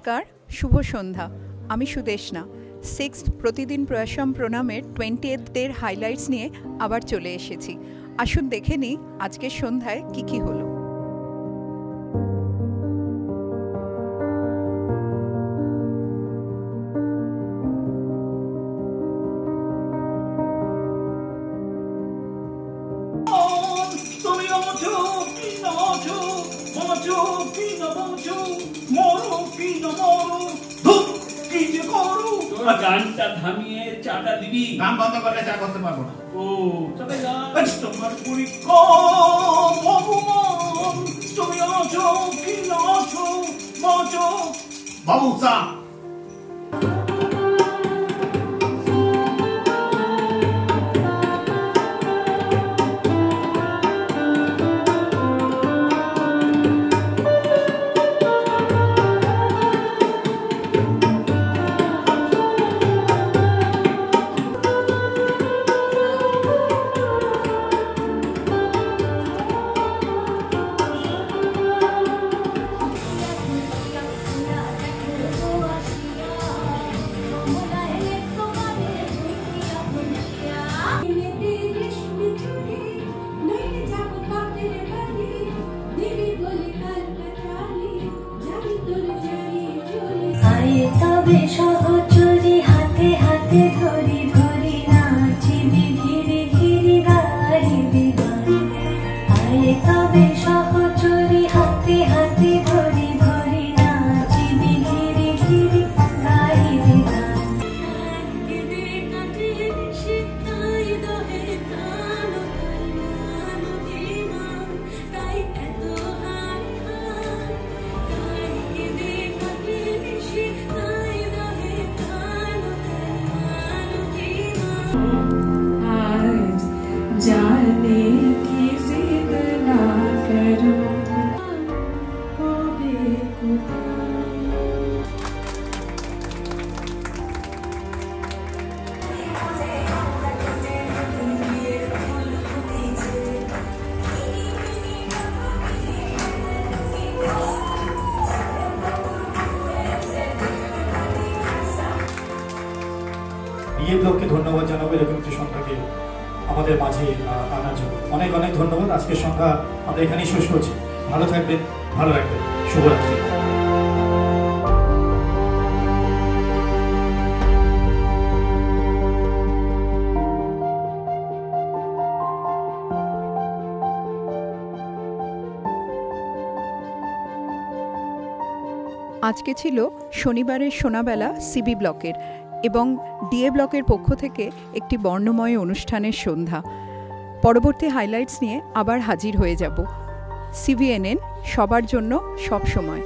নমস্কার, শুভ সন্ধ্যা। আমি সুদেশনা। 6th প্রতিদিন প্রয়াসম প্রণামের 20th ডের হাইলাইটস নিয়ে আবার চলে এসেছি। আসুন দেখে নিই আজকের সন্ধ্যায় কি কি হলো। গানটা থামিয়ে চাটা দিবি। গান বন্ধ করলে চা করতে পারবো না। ও তবে তোমার তুমি আছো কি নাছো বাঁচো বাবু চা। তবে সহচরী হাতে হাতে ধরি ধরি নাচিবি ঘিরি ঘিরি গাইবি গান। আয়ে তবে সহচরী হাতে হাতে ধরি ধরি নাচিবি ঘিরি ঘিরি গাইবি গান। जाने की जिद ना करो ओ बेखुदा। ये ब्लग के धन्यवाद জানাবো এরকম একটি সংখ্যাকে আমাদের মাঝে আনার জন্য। অনেক অনেক ধন্যবাদ। আজকের সংখ্যা আমরা এখানেই শেষ করছি। ভালো থাকবেন, ভালো রাখবেন। শুভরাত্রি। আজকে ছিল শনিবারের সোনাবেলা সিবি ব্লকের এবং ডিএ ব্লকের পক্ষ থেকে একটি বর্ণময় অনুষ্ঠানের সন্ধ্যা। পরবর্তী হাইলাইটস নিয়ে আবার হাজির হয়ে যাব। সিবিএনএন সবার জন্য সব সময়।